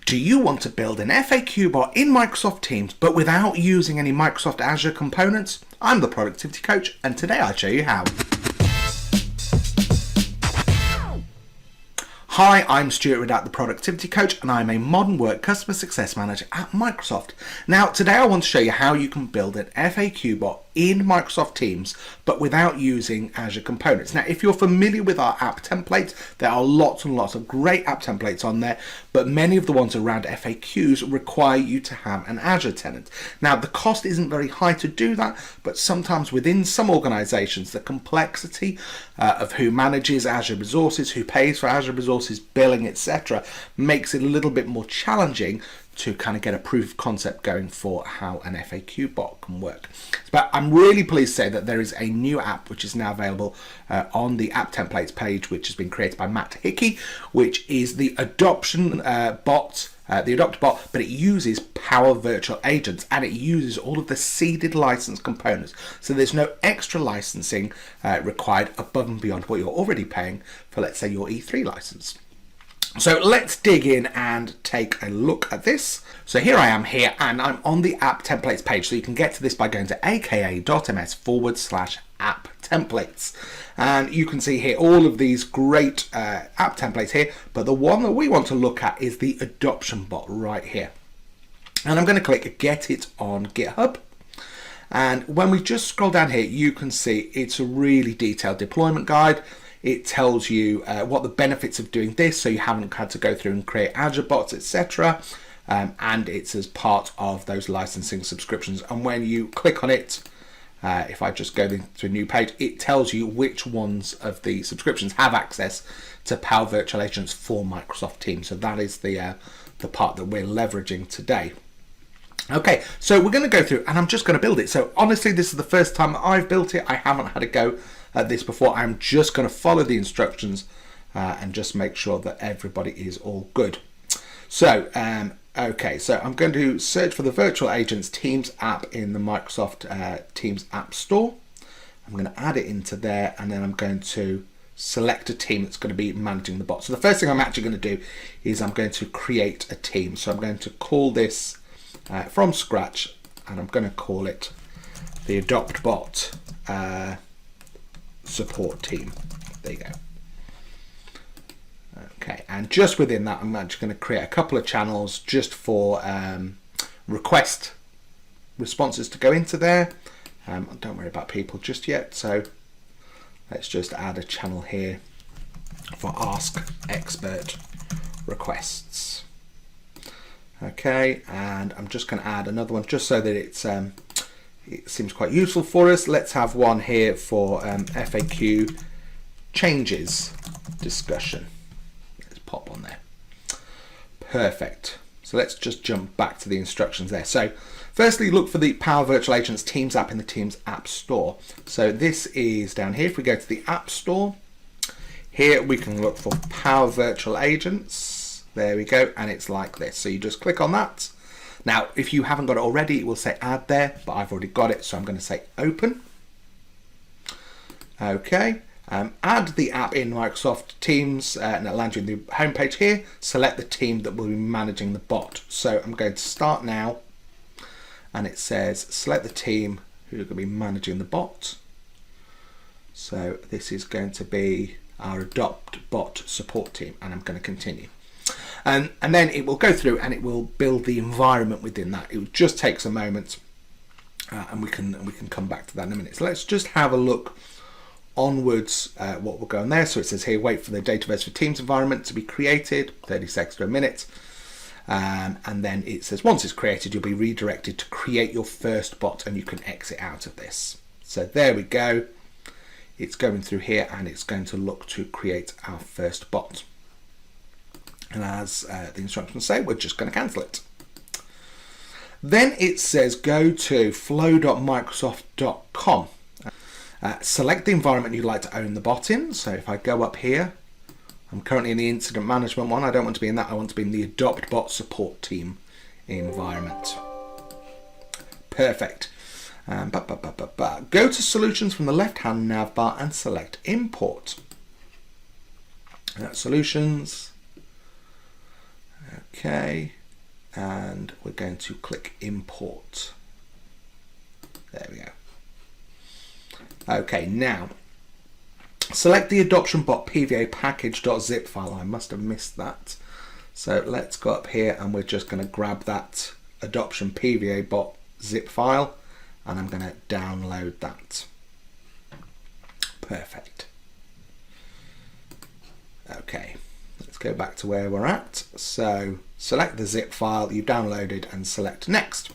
Do you want to build an FAQ bot in Microsoft Teams but without using any Microsoft Azure components? I'm the productivity coach and today I'll show you how. Hi, I'm Stuart Riddell, the Productivity Coach, and I'm a modern work customer success manager at Microsoft. Now, today I want to show you how you can build an FAQ bot in Microsoft Teams, but without using Azure components. Now, if you're familiar with our app templates, there are lots and lots of great app templates on there, but many of the ones around FAQs require you to have an Azure tenant. Now, the cost isn't very high to do that, but sometimes within some organizations, the complexity of who manages Azure resources, who pays for Azure resources, billing, etc., makes it a little bit more challenging to kind of get a proof of concept going for how an FAQ bot can work. But I'm really pleased to say that there is a new app which is now available on the app templates page, which has been created by Matt Hickey, which is the adoption bot, the Adopt bot, but it uses Power Virtual Agents and it uses all of the seeded license components. So there's no extra licensing required above and beyond what you're already paying for, let's say, your E3 license. So let's dig in and take a look at this. So here I am here and I'm on the app templates page. So you can get to this by going to aka.ms/app templates. And you can see here all of these great app templates here. But the one that we want to look at is the adoption bot right here. And I'm going to click Get It on GitHub. And when we just scroll down here, you can see it's a really detailed deployment guide. It tells you what the benefits of doing this, so you haven't had to go through and create Azure bots, etc. And it's as part of those licensing subscriptions. And when you click on it, if I just go to a new page, it tells you which ones of the subscriptions have access to Power Virtual Agents for Microsoft Teams. So that is the part that we're leveraging today. Okay, so we're going to go through and I'm just going to build it. So honestly, this is the first time I've built it. I haven't had a go at this before. I'm just going to follow the instructions and just make sure that everybody is all good. So, okay, so I'm going to search for the Virtual Agents Teams app in the Microsoft Teams App Store. I'm going to add it into there and then I'm going to select a team that's going to be managing the bot. So the first thing I'm actually going to do is I'm going to create a team. So I'm going to call this from scratch and I'm going to call it the Adopt Bot support team. There you go. Okay, and just within that I'm actually going to create a couple of channels just for request responses to go into there. Don't worry about people just yet, so let's just add a channel here for Ask Expert requests. Okay, and I'm just going to add another one just so that it seems quite useful for us. Let's have one here for FAQ changes discussion. Let's pop on there. Perfect. So let's just jump back to the instructions there. So firstly, look for the Power Virtual Agents Teams app in the Teams App Store. So this is down here. If we go to the App Store, here we can look for Power Virtual Agents. There we go, and it's like this. So you just click on that. Now, if you haven't got it already, it will say add there, but I've already got it, so I'm going to say open. Okay, add the app in Microsoft Teams, and it'll land you in the home page here. Select the team that will be managing the bot. So I'm going to start now, and it says select the team who are going to be managing the bot. So this is going to be our Adopt Bot support team, and I'm going to continue. And then it will go through and it will build the environment within that. It just takes a moment and we can come back to that in a minute. So let's just have a look onwards what will go on there. So it says here, wait for the Dataverse for Teams environment to be created, 30 seconds to a minute. And then it says once it's created, you'll be redirected to create your first bot and you can exit out of this. So there we go. It's going through here and it's going to look to create our first bot. And as the instructions say, we're just going to cancel it. Then it says go to flow.microsoft.com. Select the environment you'd like to own the bot in. So if I go up here, I'm currently in the incident management one. I don't want to be in that. I want to be in the Adopt Bot support team environment. Perfect. Go to solutions from the left-hand nav bar and select import. Solutions. Okay, and we're going to click import. There we go. Okay, now select the adoption bot PVA package.zip file. I must have missed that. So let's go up here and we're just going to grab that adoption PVA bot zip file and I'm going to download that. Perfect. Okay, let's go back to where we're at. So select the zip file you've downloaded and select next.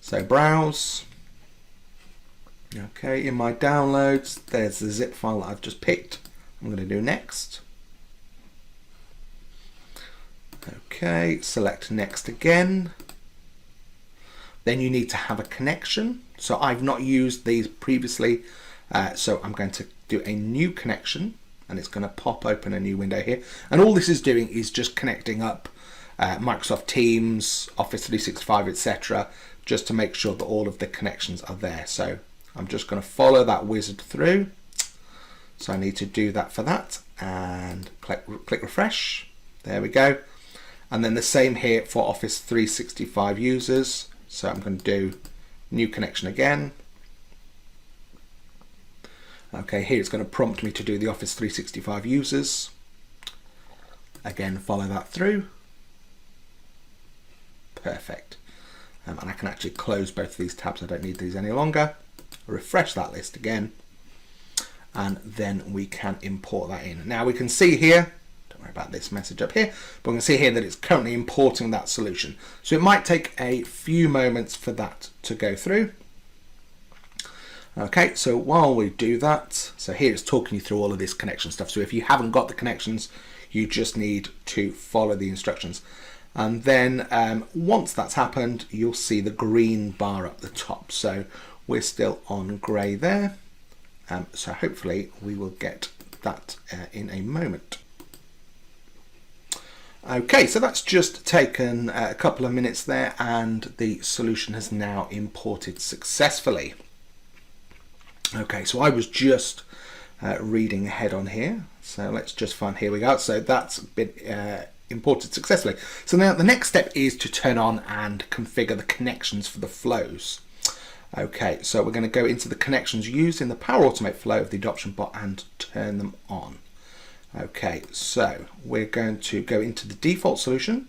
So browse. Okay, in my downloads, there's the zip file that I've just picked. I'm going to do next. Okay, select next again. Then you need to have a connection. So I've not used these previously, so I'm going to do a new connection and it's going to pop open a new window here. And all this is doing is just connecting up Microsoft Teams, Office 365, etc., just to make sure that all of the connections are there. So I'm just going to follow that wizard through. So I need to do that for that and click refresh. There we go. And then the same here for Office 365 users. So I'm going to do new connection again. Okay, here it's going to prompt me to do the Office 365 users. Again, follow that through. Perfect. And I can actually close both of these tabs. I don't need these any longer. Refresh that list again. And then we can import that in. Now we can see here, don't worry about this message up here, but we can see here that it's currently importing that solution. So it might take a few moments for that to go through. Okay, so while we do that, so here it's talking you through all of this connection stuff. So if you haven't got the connections, you just need to follow the instructions. And then once that's happened, you'll see the green bar up the top. So we're still on grey there. So hopefully we will get that in a moment. Okay, so that's just taken a couple of minutes there and the solution has now imported successfully. Okay, so I was just reading ahead on here. So let's just find, here we go. So that's been imported successfully. So now the next step is to turn on and configure the connections for the flows. Okay, so we're going to go into the connections used in the Power Automate flow of the adoption bot and turn them on. Okay, so we're going to go into the default solution.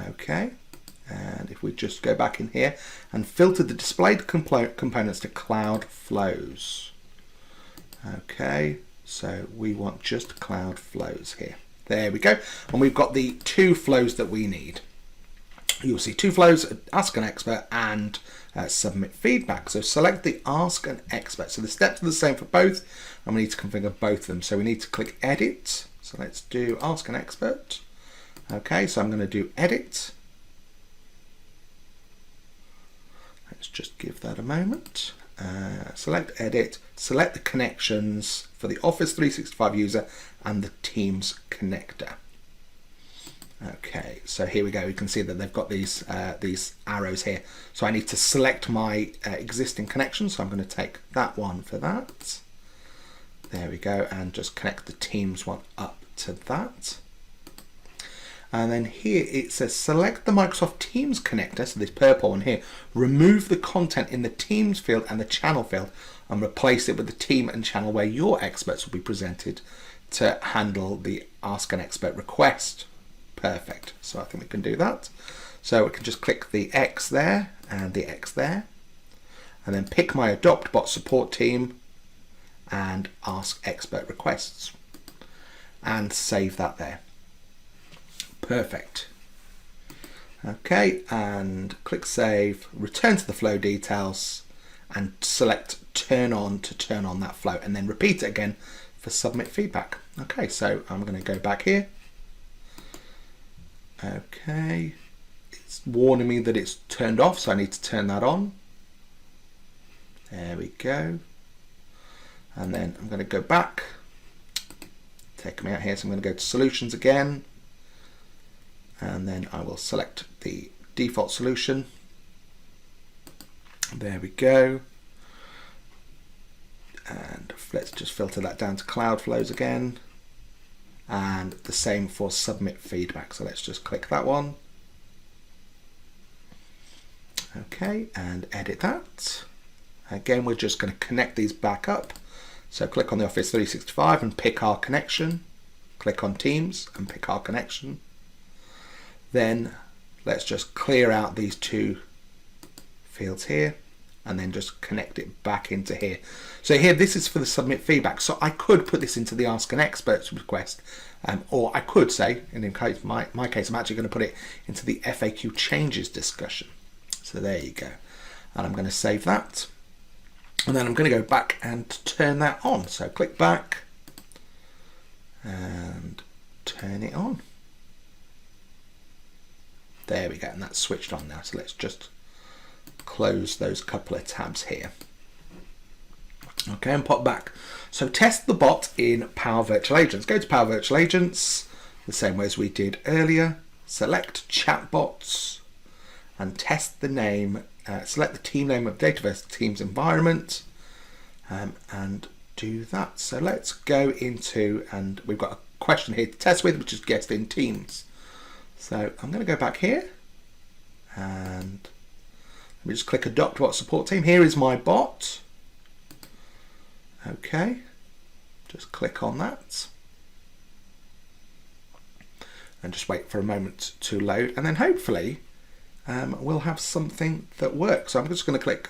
Okay, and if we just go back in here and filter the displayed components to cloud flows. Okay, so we want just cloud flows here. There we go. And we've got the two flows that we need. You'll see two flows, ask an expert and submit feedback. So select the ask an expert. So the steps are the same for both and we need to configure both of them. So we need to click edit. So let's do ask an expert. Okay, so I'm going to do edit. Let's just give that a moment. Select edit, select the connections for the Office 365 user and the Teams connector. Okay, so here we go. You can see that they've got these arrows here. So I need to select my existing connection. So I'm going to take that one for that. There we go, and just connect the Teams one up to that. And then here it says select the Microsoft Teams connector, so this purple one here, remove the content in the Teams field and the channel field and replace it with the team and channel where your experts will be presented to handle the ask an expert request. Perfect, so I think we can do that. So we can just click the X there and the X there and then pick my adopt bot support team and ask expert requests and save that there. Perfect. Okay, and click save, return to the flow details and select turn on to turn on that flow and then repeat it again for submit feedback. Okay, so I'm going to go back here. Okay, it's warning me that it's turned off, so I need to turn that on. There we go. And then I'm going to go back, take me out here, so I'm going to go to solutions again. And then I will select the default solution. There we go. And let's just filter that down to cloud flows again. and the same for submit feedback. So let's just click that one. Okay, and edit that. Again, we're just going to connect these back up. So click on the Office 365 and pick our connection. Click on Teams and pick our connection. Then let's just clear out these two fields here and then just connect it back into here. So here, this is for the submit feedback. So I could put this into the Ask an Expert request, or I could say, and in my case, I'm actually going to put it into the FAQ changes discussion. So there you go. And I'm going to save that. And then I'm going to go back and turn that on. So click back and turn it on. There we go. And that's switched on now. So let's just close those couple of tabs here. Okay, and pop back. So test the bot in Power Virtual Agents. Go to Power Virtual Agents, the same way as we did earlier. Select chatbots and test the name. Select the team name of Dataverse Teams environment and do that. So let's go into, and we've got a question here to test with, which is guest in Teams. So I'm going to go back here and let me just click Adopt Bot Support Team. Here is my bot. Okay, just click on that and just wait for a moment to load, and then hopefully we'll have something that works. So I'm just going to click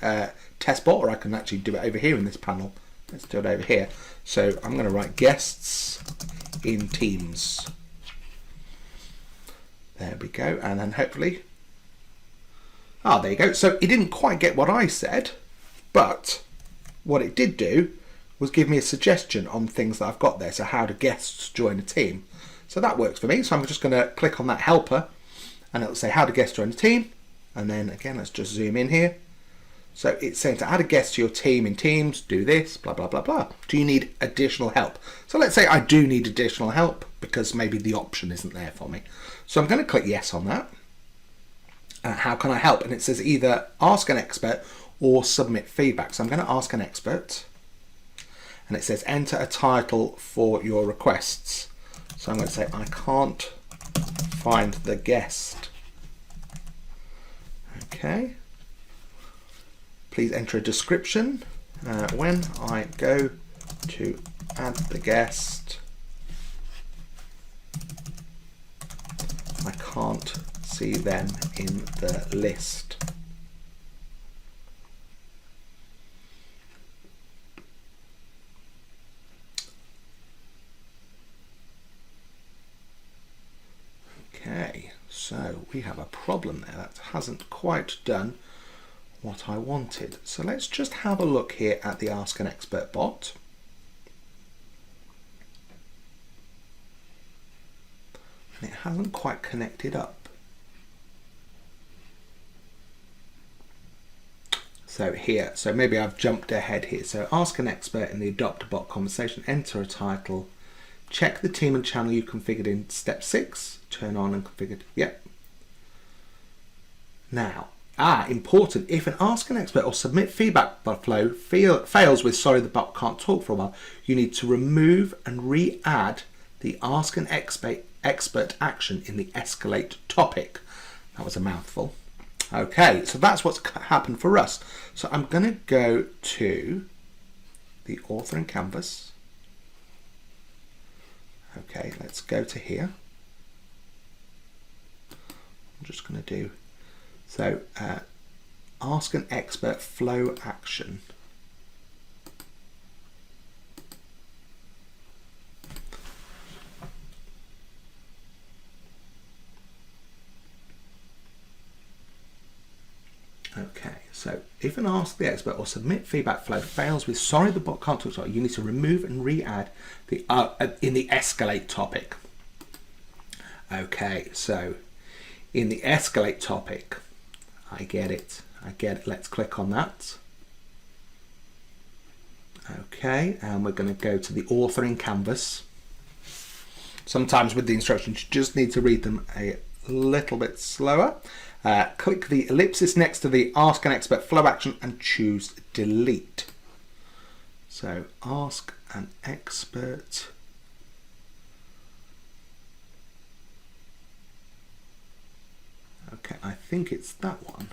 Test Bot, or I can actually do it over here in this panel. Let's do it over here. So I'm going to write guests in Teams. There we go, and then hopefully, there you go. So it didn't quite get what I said, but what it did do was give me a suggestion on things that I've got there. So how do guests join a team? So that works for me. So I'm just going to click on that helper and it'll say how to guest join a team. And then again, let's just zoom in here. So it's saying to add a guest to your team in Teams, do this, blah, blah, blah, blah. Do you need additional help? So let's say I do need additional help because maybe the option isn't there for me. So I'm going to click yes on that. How can I help? And it says either ask an expert or submit feedback. So I'm going to ask an expert. And it says enter a title for your requests. So I'm going to say I can't find the guest. Okay. Please enter a description. When I go to add the guest, I can't see them in the list. Okay, so we have a problem there. That hasn't quite done what I wanted. So let's just have a look here at the Ask an Expert bot. And it hasn't quite connected up. So here, so maybe I've jumped ahead here. So ask an expert in the Adopt Bot conversation, enter a title, check the team and channel you configured in step 6, turn on and configured, yep. Now, important, if an ask an expert or submit feedback flow fails with sorry the bot can't talk for a while, you need to remove and re-add the ask an expert action in the escalate topic. That was a mouthful. Okay, so that's what's happened for us. So I'm going to go to the author in Canvas. Okay, let's go to here. I'm just going to do, so ask an expert flow action. Okay, so if an ask the expert or submit feedback flow fails with sorry the bot can't talk, you need to remove and re-add the in the escalate topic. Okay, so in the escalate topic, I get it. Let's click on that. Okay, and we're going to go to the author in Canvas. Sometimes with the instructions, you just need to read them a little bit slower. Click the ellipsis next to the Ask an Expert flow action and choose Delete. So Ask an Expert think it's that one.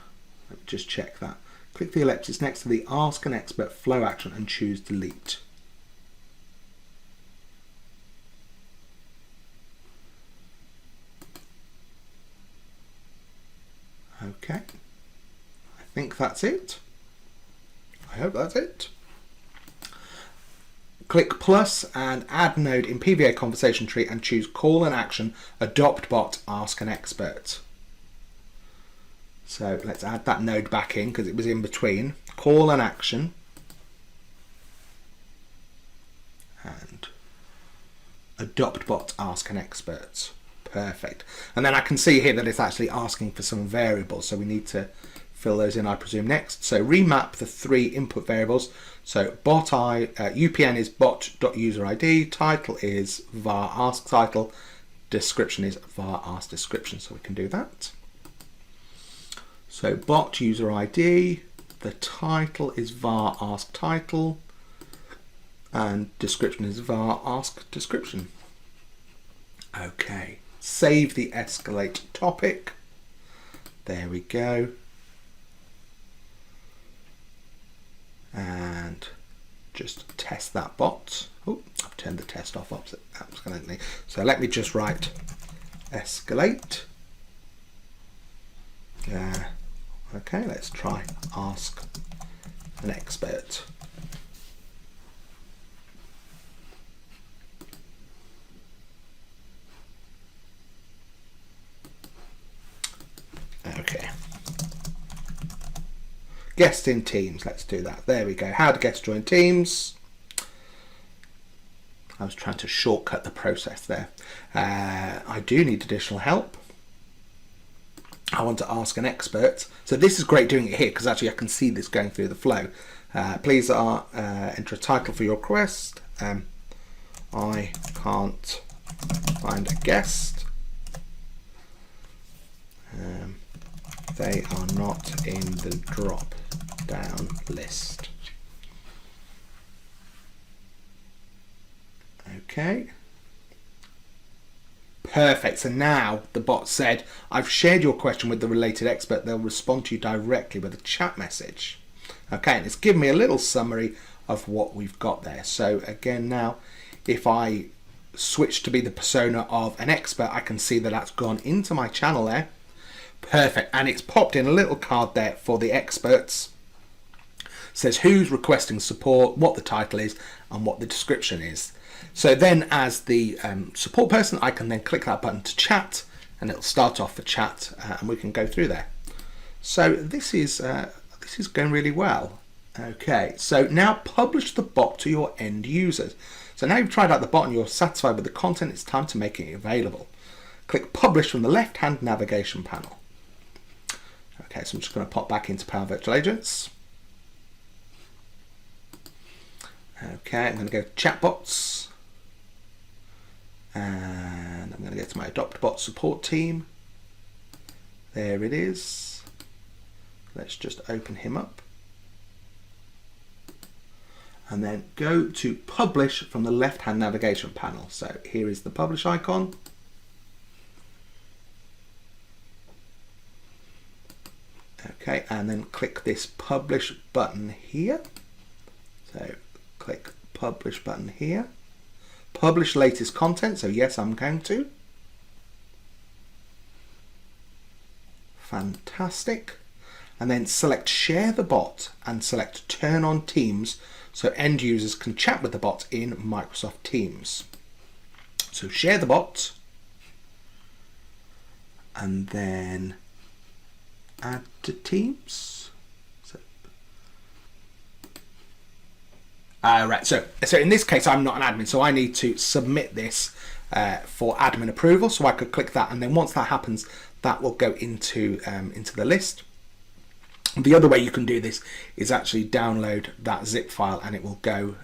Let me just check that. Click the ellipsis next to the Ask an Expert flow action and choose delete. Okay, I think that's it. I hope that's it. Click plus and add node in PVA conversation tree and choose call an action, adopt bot, ask an expert. So let's add that node back in because it was in between. Call an action and adopt bot, ask an expert. Perfect. And then I can see here that it's actually asking for some variables, so we need to fill those in, I presume, next. So remap the 3 input variables. So UPN is bot.userid, title is var ask title, description is var ask description, so we can do that. So bot user ID, the title is var ask title, and description is var ask description. Okay, save the escalate topic. There we go. And just test that bot. Oh, I've turned the test off accidentally. So let me just write escalate. Okay, let's try ask an expert. Okay. Guest in Teams, let's do that. There we go. How to guest join Teams. I was trying to shortcut the process there. I do need additional help. I want to ask an expert. So this is great doing it here because actually I can see this going through the flow. Please enter a title for your request. I can't find a guest. They are not in the drop down list. Okay. Perfect. So now the bot said, I've shared your question with the related expert. They'll respond to you directly with a chat message. Okay, and it's given me a little summary of what we've got there. So again, now if I switch to be the persona of an expert, I can see that that's gone into my channel there. Perfect. And it's popped in a little card there for the experts. It says who's requesting support, what the title is, and what the description is. So then as the support person, I can then click that button to chat, and it'll start off the chat, and we can go through there. So this is going really well. Okay, so now publish the bot to your end users. So now you've tried out the bot and you're satisfied with the content, it's time to make it available. Click publish from the left-hand navigation panel. Okay, so I'm just going to pop back into Power Virtual Agents. Okay, I'm going to go to chatbots. And I'm going to go to my AdoptBot support team. There it is. Let's just open him up. And then go to publish from the left-hand navigation panel. So here is the publish icon. Okay, and then click this publish button here. So click publish button here. Publish latest content, so yes, I'm going to. Fantastic. And then select share the bot and select turn on Teams so end users can chat with the bot in Microsoft Teams. So share the bot and then add to Teams. Right, so in this case, I'm not an admin, so I need to submit this for admin approval. So I could click that, and then once that happens, that will go into the list. The other way you can do this is actually download that zip file, and it will go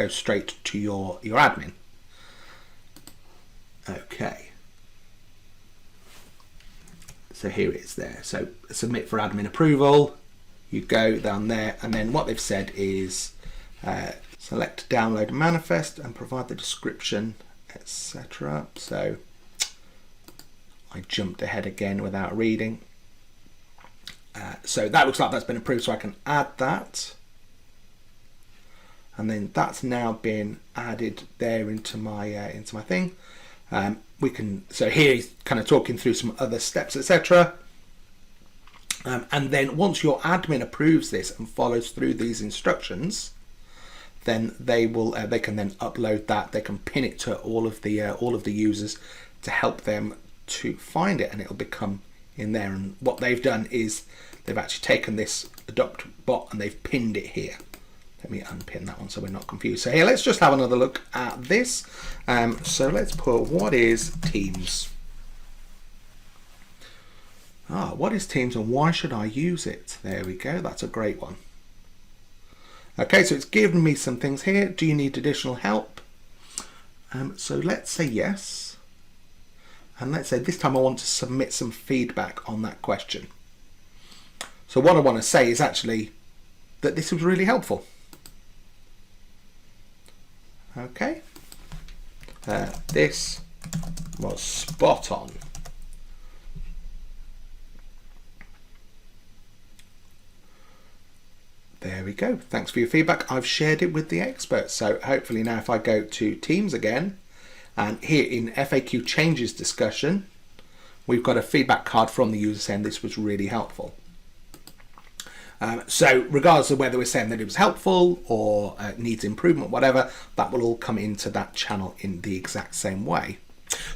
straight to your admin. Okay. So here it is there. So submit for admin approval. You go down there, and then what they've said is select download manifest and provide the description, etc. So I jumped ahead again without reading. So that looks like that's been approved, so I can add that. And then that's now been added there into my thing. So here he's kind of talking through some other steps, etc. And then once your admin approves this and follows through these instructions, then they can then upload that. They can pin it to all of the users to help them to find it, and it'll become in there. And what they've done is they've actually taken this adopt bot and they've pinned it here. Let me unpin that one so we're not confused. So here, let's just have another look at this. So let's put, what is Teams? What is Teams and why should I use it? There we go, that's a great one. Okay, so it's given me some things here. Do you need additional help? So let's say yes. And let's say this time I want to submit some feedback on that question. So what I want to say is actually that this was really helpful. Okay. This was spot on. There we go. Thanks for your feedback. I've shared it with the experts. So hopefully now if I go to Teams again, and here in FAQ changes discussion, we've got a feedback card from the user saying this was really helpful. So regardless of whether we're saying that it was helpful or needs improvement, whatever, that will all come into that channel in the exact same way.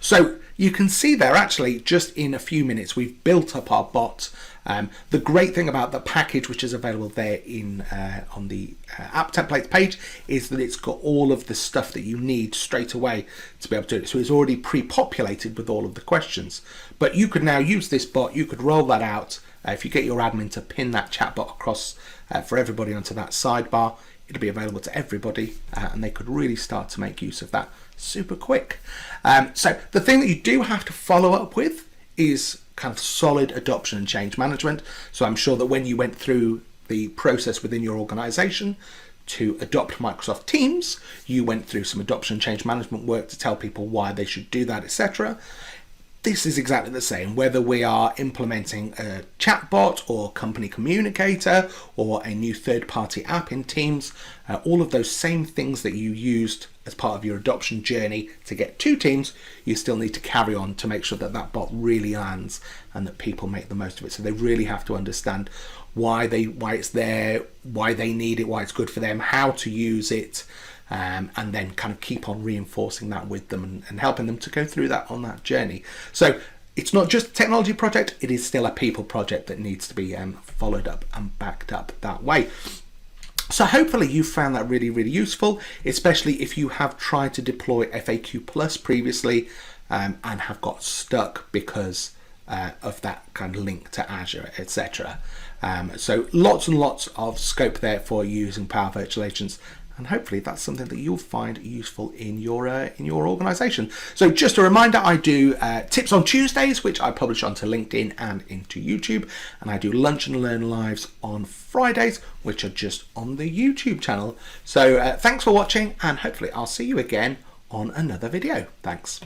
So you can see there actually just in a few minutes we've built up our bot. The great thing about the package which is available there in on the app templates page is that it's got all of the stuff that you need straight away to be able to do it. So it's already pre-populated with all of the questions. But you could now use this bot, you could roll that out. If you get your admin to pin that chatbot across for everybody onto that sidebar, it'll be available to everybody and they could really start to make use of that super quick. So the thing that you do have to follow up with is kind of solid adoption and change management. So I'm sure that when you went through the process within your organization to adopt Microsoft Teams, you went through some adoption and change management work to tell people why they should do that, etc. This is exactly the same, whether we are implementing a chatbot or company communicator or a new third-party app in Teams, all of those same things that you used as part of your adoption journey to get to Teams, you still need to carry on to make sure that that bot really lands and that people make the most of it. So they really have to understand why it's there, why they need it, why it's good for them, how to use it, and then kind of keep on reinforcing that with them and helping them to go through that on that journey. So it's not just a technology project, it is still a people project that needs to be followed up and backed up that way. So hopefully you found that really, really useful, especially if you have tried to deploy FAQ Plus previously and have got stuck because of that kind of link to Azure, etc. So lots and lots of scope there for using Power Virtual Agents, and hopefully that's something that you'll find useful in your organization. So just a reminder, I do tips on Tuesdays, which I publish onto LinkedIn and into YouTube, and I do lunch and learn lives on Fridays, which are just on the YouTube channel. So thanks for watching, and hopefully I'll see you again on another video. Thanks.